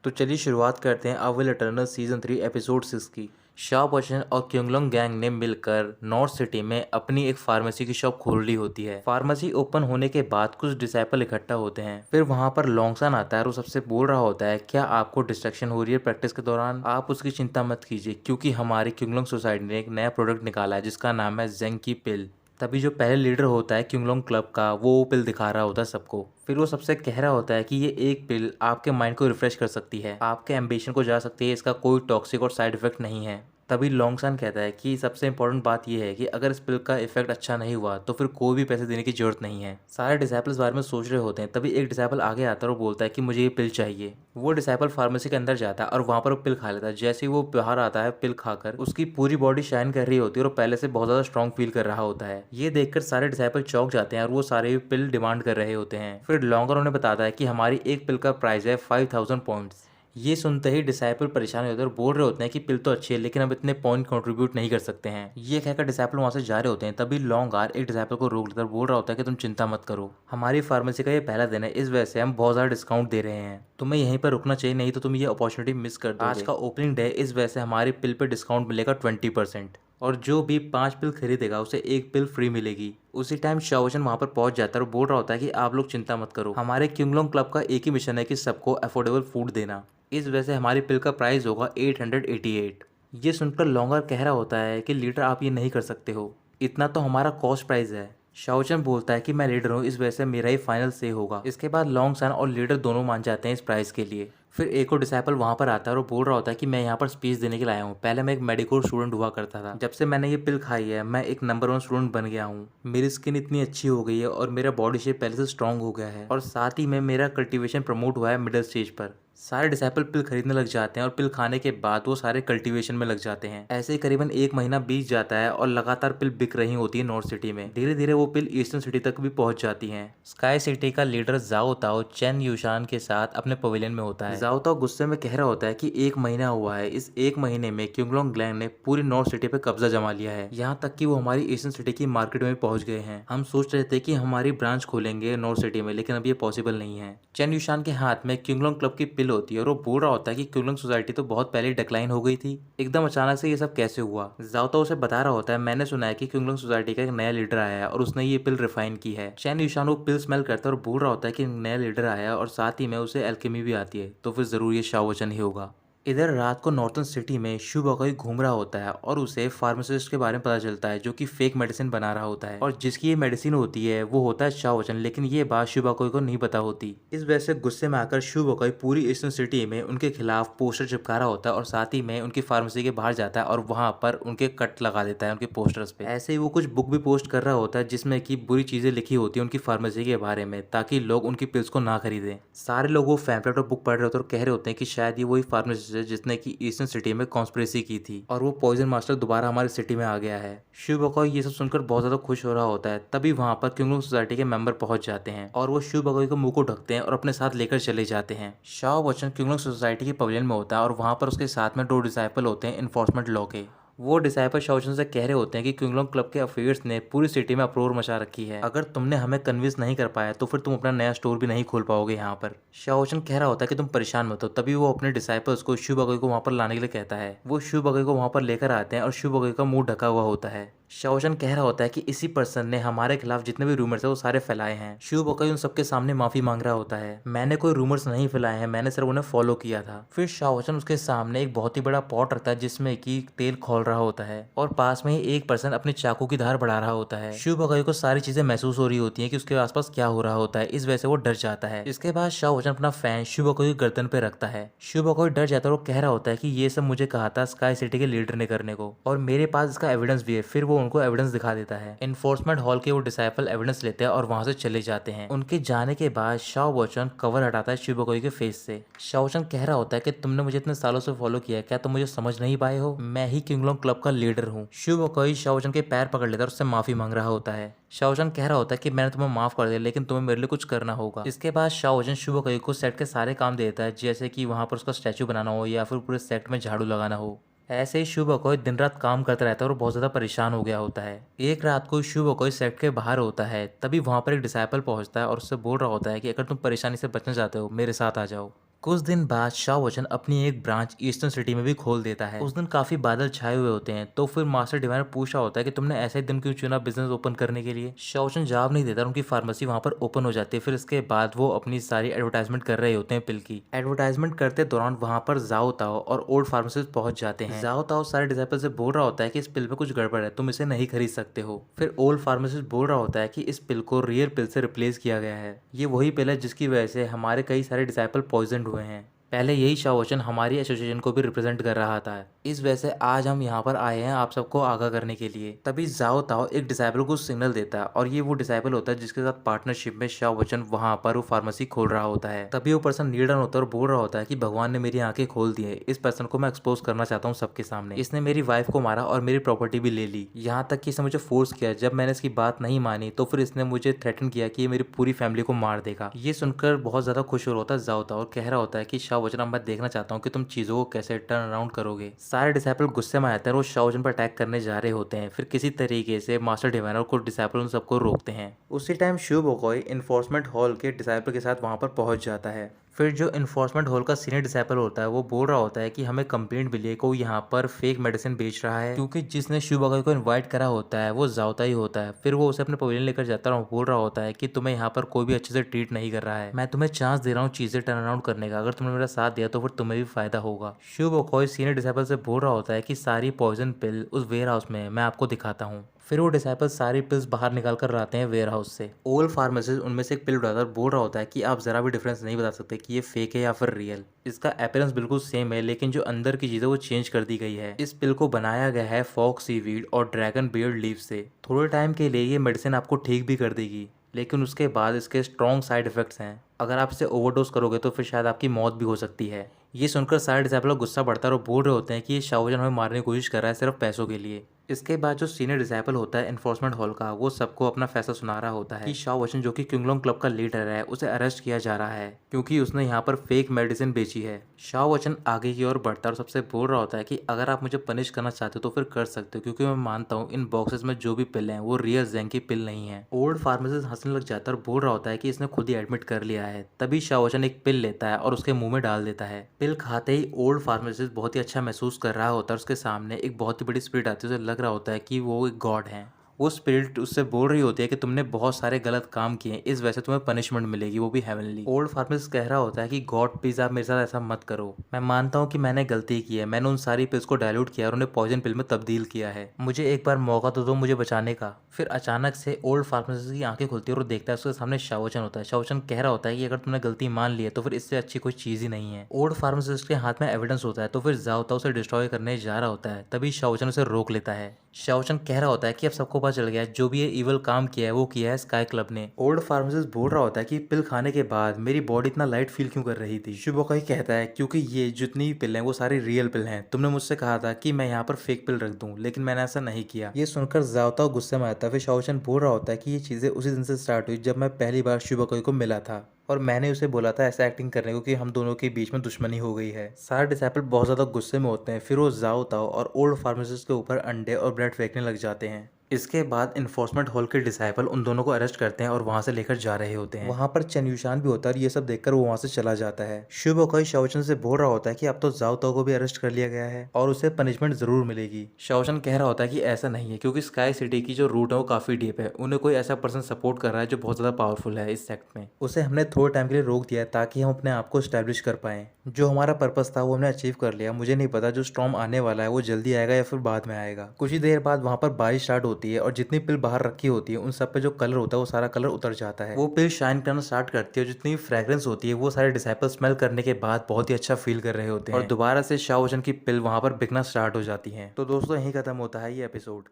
तो चलिए शुरुआत करते हैं अविल इटर्नल सीजन 3 एपिसोड 6 की। शाओ बच्चन और क्युंगलोंग गैंग ने मिलकर नॉर्थ सिटी में अपनी एक फार्मेसी की शॉप खोल ली होती है। फार्मेसी ओपन होने के बाद कुछ डिसाइपल इकट्ठा होते हैं। फिर वहां पर लॉन्गसन आता है और वो सबसे बोल रहा होता है, क्या आपको डिस्ट्रैक्शन हो रही है प्रैक्टिस के दौरान? आप उसकी चिंता मत कीजिए, क्योंकि हमारी क्युंगलोंग सोसाइटी ने एक नया प्रोडक्ट निकाला है जिसका नाम है जेंग की पिल। तभी जो पहले लीडर होता है क्युंगलोंग क्लब का, वो पिल दिखा रहा होता है सबको। फिर वो सबसे कह रहा होता है कि ये एक पिल आपके माइंड को रिफ्रेश कर सकती है, आपके एम्बिशन को जा सकती है, इसका कोई टॉक्सिक और साइड इफेक्ट नहीं है। तभी लॉन्गसन कहता है कि सबसे इंपॉर्टेंट बात यह है कि अगर इस पिल का इफेक्ट अच्छा नहीं हुआ तो फिर कोई भी पैसे देने की जरूरत नहीं है। सारे डिसाइपल इस बारे में सोच रहे होते हैं। तभी एक डिसाइपल आगे आता है और बोलता है कि मुझे ये पिल चाहिए। वो डिसाइपल फार्मेसी के अंदर जाता है और वहां पर वो पिल खा लेता है। जैसे ही वो बाहर आता है पिल खाकर, उसकी पूरी बॉडी शाइन कर रही होती है और पहले से बहुत ज्यादा स्ट्रॉन्ग फील कर रहा होता है। ये देखकर सारे डिसाइपल चौंक जाते हैं और वो सारे पिल डिमांड कर रहे होते हैं। फिर लॉन्गर उन्हें बताता है कि हमारी एक पिल का प्राइस है 5000 पॉइंट्स। ये सुनते ही डिसाइपल परेशान होते हैं और बोल रहे होते हैं कि पिल तो अच्छी है, लेकिन अब इतने पॉइंट कंट्रीब्यूट नहीं कर सकते हैं। ये कहकर डिसाइपल वहां से जा रहे होते हैं। तभी लॉन्गार एक डिसाइपल को रोक लेकर बोल रहा होता है कि तुम चिंता मत करो, हमारी फार्मेसी का ये पहला दिन है, इस वजह से हम बहुत ज्यादा डिस्काउंट दे रहे हैं। तुम्हें यहीं पर रुकना चाहिए, नहीं तो तुम ये अपॉर्चुनिटी मिस कर दोगे। आज का ओपनिंग डे, इस वजह से हमारी पिल पे डिस्काउंट मिलेगा 20%। और जो भी 5 पिल खरीदेगा उसे एक पिल फ्री मिलेगी। उसी टाइम शाओचन वहां पर पहुंच जाता है और बोल रहा होता है कि आप लोग चिंता मत करो, हमारे क्युंगलोंग क्लब का एक ही मिशन है कि सबको अफोर्डेबल फूड देना। इस वजह से हमारी पिल का प्राइस होगा 888। ये सुनकर लॉन्गर कह रहा होता है कि लीडर आप ये नहीं कर सकते हो, इतना तो हमारा कॉस्ट प्राइस है। शाओचन बोलता है कि मैं लीडर हूँ, इस वजह से मेरा ही फाइनल से होगा। इसके बाद लॉन्ग सन और लीडर दोनों मान जाते हैं इस प्राइस के लिए। फिर एक और डिसाइपल वहां पर आता है और बोल रहा होता है कि मैं यहाँ पर स्पीच देने के लिए आया हूँ। पहले मैं एक मेडिकल स्टूडेंट हुआ करता था, जब से मैंने ये पिल खाई है मैं एक नंबर 1 स्टूडेंट बन गया हूँ। मेरी स्किन इतनी अच्छी हो गई है और मेरा बॉडी शेप पहले से स्ट्रांग हो गया है, और साथ ही में मेरा कल्टीवेशन प्रमोट हुआ है मिडिल स्टेज पर। सारे डिसाइपल पिल खरीदने लग जाते हैं और पिल खाने के बाद वो सारे कल्टीवेशन में लग जाते हैं। ऐसे ही करीबन 1 महीना बीत जाता है और लगातार पिल बिक रही होती है नॉर्थ सिटी में। धीरे धीरे वो पिल ईस्टर्न सिटी तक भी पहुंच जाती हैं। स्काई सिटी का लीडर जाओ ताओ चेन यूशान के साथ अपने पवेलियन में होता है। जाओ ताओ गुस्से में कह रहा होता है कि 1 महीना हुआ है, इस 1 महीने में क्युंगलोंग गैंग ने पूरी नॉर्थ सिटी पे कब्जा जमा लिया है, यहाँ तक कि वो हमारी ईस्टर्न सिटी की मार्केट में पहुंच गए हैं। हम सोच रहे थे कि हमारी ब्रांच खोलेंगे नॉर्थ सिटी में, लेकिन अब ये पॉसिबल नहीं है। चेन यूशान के हाथ में क्युंगलोंग क्लब की पिल होती है और वो बोल रहा होता है कि क्युंगलोंग सोसाइटी तो बहुत पहले डिक्लाइन हो गई थी, एकदम अचानक से ये सब कैसे हुआ? जाओ ताओ उसे बता रहा होता है, मैंने सुना है कि क्युंगलोंग सोसाइटी का एक नया लीडर आया है और उसने ये पिल रिफाइन की है। चैन यूशान वो पिल स्मेल करता है और बोल रहा होता है कि नया लीडर आया है और साथ ही में उसे एल्केमी भी आती है, तो फिर जरूर ये शाओ वचन ही होगा। इधर रात को नॉर्थन सिटी में शु बकोई घूम रहा होता है और उसे फार्मासिस्ट के बारे में पता चलता है जो कि फेक मेडिसिन बना रहा होता है, और जिसकी ये मेडिसिन होती है वो होता है शाओ वचन, लेकिन ये बात शु बकोई को नहीं पता होती। इस वजह से गुस्से में आकर शु बकोई पूरी ईस्टर्न सिटी में उनके खिलाफ पोस्टर चिपका रहा होता है और साथ ही में उनकी फार्मेसी के बाहर जाता है और वहां पर उनके कट लगा देता है उनके पोस्टर्स पे। ऐसे ही वो कुछ बुक भी पोस्ट कर रहा होता है जिसमें की बुरी चीजें लिखी होती है उनकी फार्मेसी के बारे में, ताकि लोग उनकी पिल्स को ना खरीदें। सारे लोग वो पैम्फलेट और बुक पढ़ रहे होते हैं और कह रहे होते हैं कि शायद ये वही फार्मेसिस्ट है जिसने की ईस्टर्न सिटी में कॉन्स्पिरेसी की थी और वो पॉइजन मास्टर दोबारा हमारी सिटी में आ गया है। शिव बकोई ये सब सुनकर बहुत ज्यादा खुश हो रहा होता है। तभी वहां पर क्युंगलोंग सोसाइटी के मेंबर पहुंच जाते हैं और वो शिव बकोई को मुंह को ढकते हैं और अपने साथ लेकर चले जाते हैं। शाओ वचन क्युंगलोंग सोसाइटी के पवेलियन में होता है और वहां पर उसके साथ में 2 डिसाइपल होते हैं इन्फोर्समेंट लॉ के। वो डिसाइपल शाओचन से कह रहे होते हैं कि क्युंगलोंग क्लब के अफेयर्स ने पूरी सिटी में अप्रोर मचा रखी है, अगर तुमने हमें कन्विंस नहीं कर पाया तो फिर तुम अपना नया स्टोर भी नहीं खोल पाओगे यहाँ पर। शाओचन कह रहा होता है कि तुम परेशान मत हो। तभी वो अपने डिसाइपल्स को शु बकोई को वहां पर लाने के लिए कहता है। वो शु बकोई को वहां पर लेकर आते हैं और शु बकोई का मुंह ढका हुआ होता है। शाओचन कह रहा होता है कि इसी पर्सन ने हमारे खिलाफ जितने भी रूमर्स है वो सारे फैलाए हैं। शु बकोई उन सबके सामने माफी मांग रहा होता है, मैंने कोई रूमर्स नहीं फैलाए हैं, मैंने सिर्फ उन्हें फॉलो किया था। फिर शाओचन उसके सामने एक बहुत ही बड़ा पॉट रखता है जिसमें कि तेल खोल रहा होता है और पास में ही एक पर्सन अपने चाकू की धार बढ़ा रहा होता है। शु बकोई को सारी चीजें महसूस हो रही होती हैं कि उसके आसपास क्या हो रहा होता है, इस वजह से वो डर जाता है। इसके बाद शाओचन अपना फैन शु बकोई की गर्दन पे रखता है। शु बकोई डर जाता है और वो कह रहा होता है कि ये सब मुझे कहा था स्काई सिटी के लीडर ने करने को और मेरे पास इसका एविडेंस भी है। फिर वो उनको एविडेंस दिखा देता है। इन्फोर्समेंट हॉल के वो डिसाइपल एविडेंस लेते हैं और वहां से चले जाते हैं। उनके जाने के बाद शाओ वचन कवर हटाता है शु बकोई के फेस से। शाओचन कह रहा होता है कि तुमने मुझे इतने सालों से फॉलो किया है, क्या तुम मुझे समझ नहीं पाए हो? मैं ही क्युंगलोंग क्लब का लीडर हूँ। शु बकोई शाओचन के पैर पकड़ लेता है और उससे माफी मांग रहा होता है। शाओचन कह रहा होता है कि मैंने तुम्हें माफ कर दिया, लेकिन तुम्हें मेरे लिए कुछ करना होगा। इसके बाद शाओचन शु बकोई को सेट के सारे काम देता है, जैसे कि वहां पर उसका स्टैचू बनाना हो या फिर पूरे सेट में झाड़ू लगाना हो। ऐसे ही शु बकोई दिन रात काम करता रहता है और बहुत ज्यादा परेशान हो गया होता है। एक रात को शु बकोई सेट के बाहर होता है, तभी वहां पर एक डिसाइपल पहुंचता है और उससे बोल रहा होता है कि अगर तुम परेशानी से बचना चाहते हो मेरे साथ आ जाओ। कुछ दिन बाद शाह वचन अपनी एक ब्रांच ईस्टर्न सिटी में भी खोल देता है। उस दिन काफी बादल छाए हुए होते हैं, तो फिर मास्टर डिवाइनर पूछ रहा होता है कि तुमने ऐसा ही दिन क्यों चुना बिजनेस ओपन करने के लिए। शाह वचन जवाब नहीं देता, उनकी फार्मेसी वहां पर ओपन हो जाती है। फिर इसके बाद वो अपनी सारी एडवर्टाइजमेंट कर रहे होते हैं पिल की। एडवर्टाइजमेंट करते दौरान वहां पर जाओ ताओ और ओल्ड फार्मेसिस्ट पहुंच जाते हैं। जाओ ताओ सारे डिसाइपल से बोल रहा होता है कि इस पिल में कुछ गड़बड़ है, तुम इसे नहीं खरीद सकते हो। फिर ओल्ड फार्मेसिस्ट बोल रहा होता है कि इस पिल को रियल पिल से रिप्लेस किया गया है। ये वही पिल है जिसकी वजह से हमारे कई सारे डिसाइपल पॉइजन हुए हैं। पहले यही शाह वचन हमारी एसोसिएशन को भी रिप्रेजेंट कर रहा था। इस वजह से आज हम यहाँ पर आए हैं आप सबको आगाह करने के लिए। तभी जाओ ताओ एक डिसाइपल को सिग्नल देता है और ये वो डिसाइपल होता है जिसके साथ पार्टनरशिप में शाह वचन वहाँ पर वो फार्मेसी खोल रहा होता है। तभी वो पर्सन नील डाउन होता है और बोल रहा होता है कि भगवान ने मेरी आंखें खोल दी है, इस पर्सन को मैं एक्सपोज करना चाहता हूँ सबके सामने। इसने मेरी वाइफ को मारा और मेरी प्रॉपर्टी भी ले ली, यहाँ तक कि इसने मुझे फोर्स किया। जब मैंने इसकी बात नहीं मानी तो फिर इसने मुझे थ्रेटन किया कि ये मेरी पूरी फैमिली को मार देगा। ये सुनकर बहुत ज्यादा खुश हो रहा होता है जाओ ताओ और कह रहा होता है कि शाह वचन मैं देखना चाहता हूँ कि तुम चीजों को कैसे टर्न अराउंड करोगे। सारे डिसाइपल गुस्से में आते हैं और वो शाह वचन पर अटैक करने जा रहे होते हैं। फिर किसी तरीके से मास्टर डिवाइनर को डिसाइपल उन सबको रोकते हैं। उसी टाइम शिव बोकोई इन्फोर्समेंट हॉल के डिसाइपल के साथ वहां पर पहुंच जाता है। फिर जो इन्फोर्समेंट हॉल का सीनियर डिसाइपल होता है वो बोल रहा होता है कि हमें कंप्लेंट मिली है कोई यहाँ पर फेक मेडिसिन बेच रहा है, क्योंकि जिसने शिव बोकोई को इनवाइट करा होता है वो जाओता ही होता है। फिर वो उसे अपने पवेलियन लेकर जाता है और बोल रहा होता है कि तुम्हें यहाँ पर कोई भी अच्छे से ट्रीट नहीं कर रहा है, मैं तुम्हें चांस दे रहा हूँ चीजें टर्न अराउंड करने का, अगर तुमने मेरा साथ दिया तो फिर तुम्हें भी फायदा होगा। शिव बोकोई सीनियर डिसाइपल से बोल रहा होता है कि सारी पॉइजन पिल उस वेयर हाउस में मैं आपको दिखाता हूँ। फिर वो डिसाइपल सारी पिल्स बाहर निकाल कर लाते हैं वेयर हाउस से। ओल्ड फार्मेसिस्ट उनमें से एक पिल उठाकर बोल रहा होता है कि आप जरा भी डिफरेंस नहीं बता सकते कि ये फेक है या फिर रियल। इसका अपीयरेंस बिल्कुल सेम है, लेकिन जो अंदर की चीज़ है वो चेंज कर दी गई है। इस पिल को बनाया गया है फॉक्स सीवीड और ड्रैगन बियर्ड लीफ से। थोड़े टाइम के लिए ये मेडिसिन आपको ठीक भी कर देगी, लेकिन उसके बाद इसके स्ट्रॉन्ग साइड इफेक्ट्स हैं। अगर आप इसे ओवरडोज करोगे तो फिर शायद आपकी मौत भी हो सकती है। ये सुनकर सारे डिसाइपल का गुस्सा बढ़ता है और बोल रहे होते हैं कि ये शाह वचन हमें मारने की कोशिश कर रहा है सिर्फ पैसों के लिए। इसके बाद जो सीनियर डिसाइपल होता है इन्फोर्समेंट हॉल का, वो सबको अपना फैसला सुना रहा होता है कि शाह वचन जो कि क्युंगलोंग क्लब का लीडर है उसे अरेस्ट किया जा रहा है क्योंकि उसने यहाँ पर फेक मेडिसिन बेची है। शाह वचन आगे की ओर बढ़ता है और सबसे बोल रहा होता है कि अगर आप मुझे पनिश करना चाहते हो तो फिर कर सकते हो, क्योंकि मैं मानता हूँ इन बॉक्सेस में जो भी पिल हैं वो रियल जेंग की पिल नहीं है। ओल्ड फार्मेसिस्ट हंसने लग जाता है और बोल रहा होता है कि इसने खुद ही एडमिट कर लिया है। तभी शाह वचन एक पिल लेता है और उसके मुंह में डाल देता है। पिल खाते ही ओल्ड फार्मेसिस्ट बहुत ही अच्छा महसूस कर रहा होता है। उसके सामने एक बहुत ही बड़ी स्पिरिट आती है, उसे लग रहा होता है कि वो एक गॉड है। वो स्पिरिट उससे बोल रही होती है कि तुमने बहुत सारे गलत काम किए, इस वजह से तुम्हें पनिशमेंट मिलेगी, वो भी हेवनली। ओल्ड फार्मेसिस्ट कह रहा होता है कि गॉड प्लीज आप मेरे साथ ऐसा मत करो, मैं मानता हूँ कि मैंने गलती की है, मैंने उन सारी पिल्स को डायल्यूट किया और उन्हें पॉइजन पिल में तब्दील किया है, मुझे एक बार मौका तो दो मुझे बचाने का। फिर अचानक से ओल्ड फार्मेसिस्ट की आंखें खुलती है और वो देखता है उसके सामने शाह वचन होता है। शाह वचन कह रहा होता है कि अगर तुमने गलती मान ली है तो फिर इससे अच्छी कोई चीज ही नहीं है। ओल्ड फार्मेसिस्ट के हाथ में एविडेंस होता है तो फिर जाओ ताओ उसे डिस्ट्रॉय करने जा रहा होता है। तभी शाह वचन उसे रोक लेता है। शाह वचन कह रहा होता है कि अब सबको पता चल गया है जो भी ये इवल काम किया है वो किया है स्काई क्लब ने। ओल्ड फार्मेसिस्ट बोल रहा होता है कि पिल खाने के बाद मेरी बॉडी इतना लाइट फील क्यों कर रही थी। शिव बोकोई कहता है क्योंकि ये जितनी भी पिल हैं वो सारी रियल पिल हैं, तुमने मुझसे कहा था कि मैं यहाँ पर फेक पिल रख दूं, लेकिन मैंने ऐसा नहीं किया। ये सुनकर जाओ ताओ गुस्से में आता है। फिर शाह वचन बोल रहा होता है कि ये चीजें उसी दिन से स्टार्ट हुई जब मैं पहली बार शिव बोकोई को मिला था और मैंने उसे बोला था ऐसा एक्टिंग करने को कि हम दोनों के बीच में दुश्मनी हो गई है। सारे डिसाइपल बहुत ज्यादा गुस्से में होते हैं। फिर वो जाओ ताओ और ओल्ड फार्मेसिस्ट के ऊपर अंडे और ब्रेड फेंकने लग जाते हैं। इसके बाद इन्फोर्समेंट हॉल के डिसाइपल उन दोनों को अरेस्ट करते हैं और वहां से लेकर जा रहे होते हैं। वहां पर चेन युशान भी होता है और ये सब देखकर वो वहां से चला जाता है। शिव बोकोई शाह वचन से बोल रहा होता है कि अब तो जाओ ताओ को भी अरेस्ट कर लिया गया है और उसे पनिशमेंट जरूर मिलेगी। शाह वचन कह रहा होता है कि ऐसा नहीं है, क्योंकि स्काई सिटी की जो रूट है वो काफी डीप है, उन्हें कोई ऐसा पर्सन सपोर्ट कर रहा है जो बहुत ज्यादा पावरफुल है इस सेक्ट में। उसे हमने थोड़े टाइम के लिए रोक दिया ताकि हम अपने आप को स्टैब्लिश कर पाए। जो हमारा पर्पस था वो हमने अचीव कर लिया। मुझे नहीं पता जो स्टॉर्म आने वाला है वो जल्दी आएगा या फिर बाद में आएगा। कुछ ही देर बाद वहां पर बारिश स्टार्ट होती है और जितनी पिल बाहर रखी होती है उन सब पे जो कलर होता है वो सारा कलर उतर जाता है। वो पिल शाइन करना स्टार्ट करती है, जितनी फ्रेग्रेंस होती है वो सारे डिसाइपल स्मेल करने के बाद बहुत ही अच्छा फील कर रहे होते हैं और दोबारा से शाह वचन की पिल वहां पर बिकना स्टार्ट हो जाती है। तो दोस्तों यही खत्म होता है ये एपिसोड।